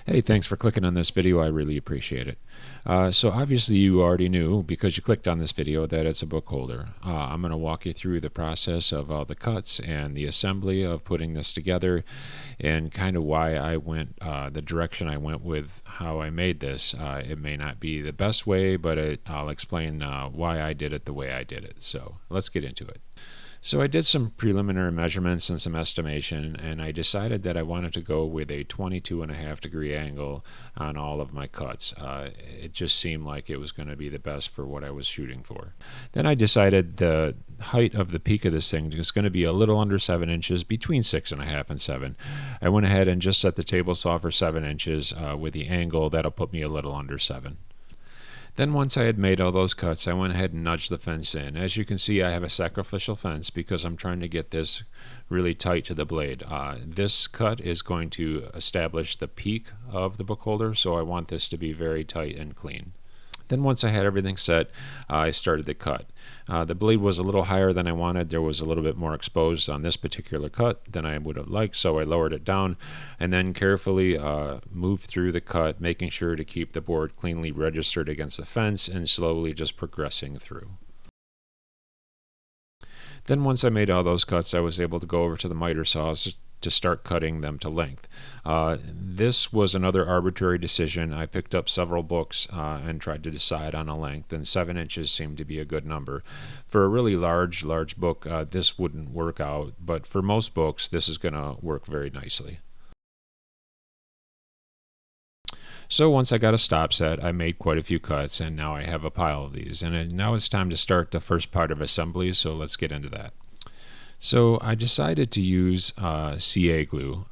Hey, thanks for clicking on this video. I really appreciate it. So obviously you already knew because you clicked on this video that it's a book holder. I'm going to walk you through the process of all the cuts and the assembly of putting this together and kind of why I went the direction I went with how I made this. It may not be the best way, but I'll explain why I did it the way I did it. So let's get into it. So I did some preliminary measurements and some estimation, and I decided that I wanted to go with a 22.5-degree angle on all of my cuts. It just seemed like it was going to be the best for what I was shooting for. Then I decided the height of the peak of this thing is going to be a little under 7 inches, between 6.5 and 7. I went ahead and just set the table saw for 7 inches with the angle. That'll put me a little under 7. Then once I had made all those cuts, I went ahead and nudged the fence in. As you can see, I have a sacrificial fence because I'm trying to get this really tight to the blade. This cut is going to establish the peak of the book holder, so I want this to be very tight and clean. Then once I had everything set, I started the cut. The blade was a little higher than I wanted. There was a little bit more exposed on this particular cut than I would have liked, so I lowered it down and then carefully moved through the cut, making sure to keep the board cleanly registered against the fence and slowly just progressing through. Then once I made all those cuts, I was able to go over to the miter saws to start cutting them to length. This was another arbitrary decision. I picked up several books and tried to decide on a length, and 7 inches seemed to be a good number. For a really large book, this wouldn't work out, but for most books, this is going to work very nicely. So once I got a stop set, I made quite a few cuts, and now I have a pile of these. And now it's time to start the first part of assembly, so let's get into that. So I decided to use CA glue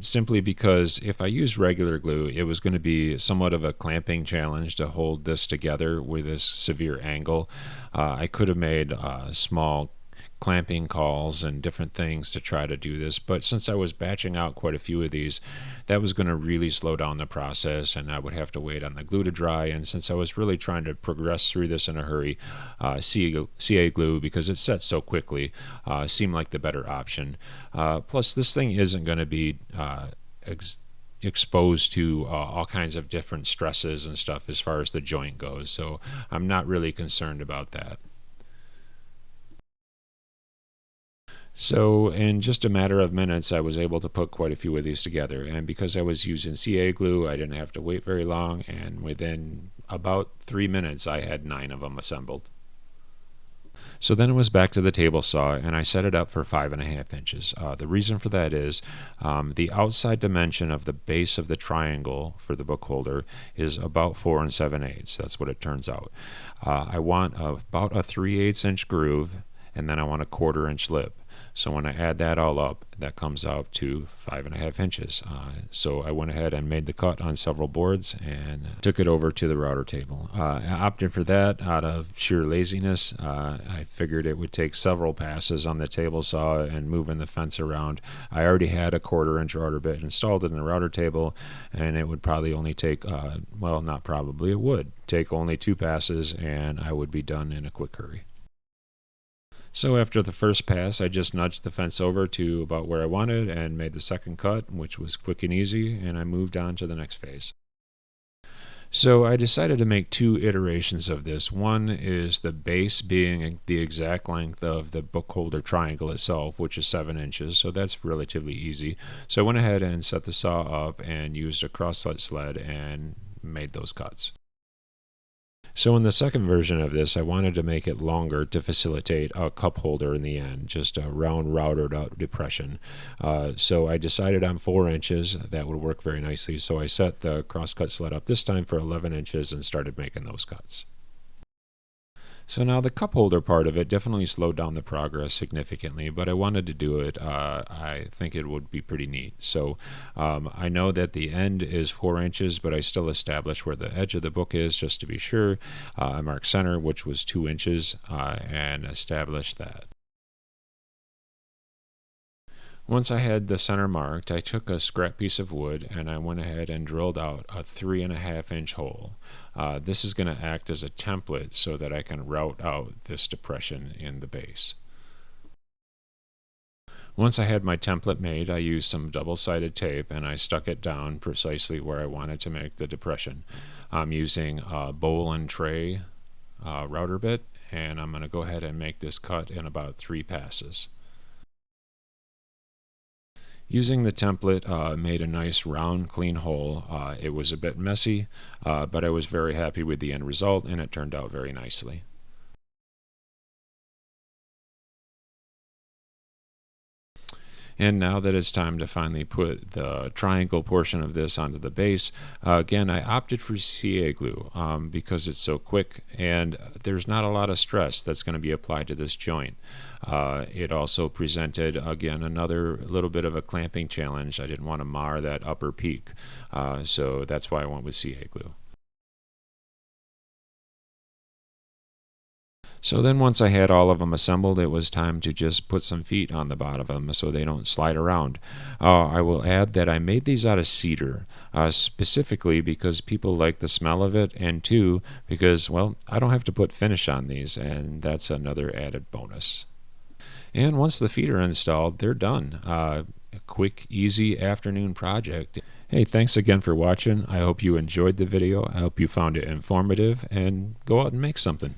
simply because if I used regular glue, it was going to be somewhat of a clamping challenge to hold this together with this severe angle. I could have made small clamping calls and different things to try to do this, but since I was batching out quite a few of these, that was going to really slow down the process and I would have to wait on the glue to dry. And since I was really trying to progress through this in a hurry, CA glue, because it sets so quickly, seemed like the better option. Plus this thing isn't going to be exposed to all kinds of different stresses and stuff as far as the joint goes, so I'm not really concerned about that. So in just a matter of minutes, I was able to put quite a few of these together. And because I was using CA glue, I didn't have to wait very long. And within about 3 minutes, I had 9 of them assembled. So then it was back to the table saw, and I set it up for 5.5 inches. The reason for that is the outside dimension of the base of the triangle for the book holder is about 4 7/8. That's what it turns out. I want about a 3/8 inch groove, and then I want a 1/4 inch lip. So when I add that all up, that comes out to 5.5 inches. So I went ahead and made the cut on several boards and took it over to the router table. I opted for that out of sheer laziness. I figured it would take several passes on the table saw and moving the fence around. I already had a 1/4 inch router bit installed in the router table, and it would probably only take, well, not probably, it would take only 2 passes, and I would be done in a quick hurry. So after the first pass, I just nudged the fence over to about where I wanted and made the second cut, which was quick and easy, and I moved on to the next phase. So I decided to make 2 iterations of this. One is the base being the exact length of the book holder triangle itself, which is 7 inches, so that's relatively easy. So I went ahead and set the saw up and used a cross-set sled and made those cuts. So in the second version of this, I wanted to make it longer to facilitate a cup holder in the end, just a round routed out depression. So I decided on 4 inches. That would work very nicely. So I set the crosscut sled up this time for 11 inches and started making those cuts. So now the cup holder part of it definitely slowed down the progress significantly, but I wanted to do it. I think it would be pretty neat. So I know that the end is 4 inches, but I still established where the edge of the book is just to be sure. I marked center, which was 2 inches, and established that. Once I had the center marked, I took a scrap piece of wood and I went ahead and drilled out a 3.5 inch hole. This is going to act as a template so that I can route out this depression in the base. Once I had my template made, I used some double-sided tape and I stuck it down precisely where I wanted to make the depression. I'm using a bowl and tray router bit, and I'm going to go ahead and make this cut in about 3 passes. Using the template made a nice round clean hole. It was a bit messy, but I was very happy with the end result and it turned out very nicely. And now that it's time to finally put the triangle portion of this onto the base, again, I opted for CA glue because it's so quick and there's not a lot of stress that's going to be applied to this joint. It also presented, again, another little bit of a clamping challenge. I didn't want to mar that upper peak, so that's why I went with CA glue. So then once I had all of them assembled, it was time to just put some feet on the bottom of them so they don't slide around. I will add that I made these out of cedar, specifically because people like the smell of it, and two, because, well, I don't have to put finish on these, and that's another added bonus. And once the feet are installed, they're done. A quick, easy afternoon project. Hey, thanks again for watching. I hope you enjoyed the video. I hope you found it informative, and go out and make something.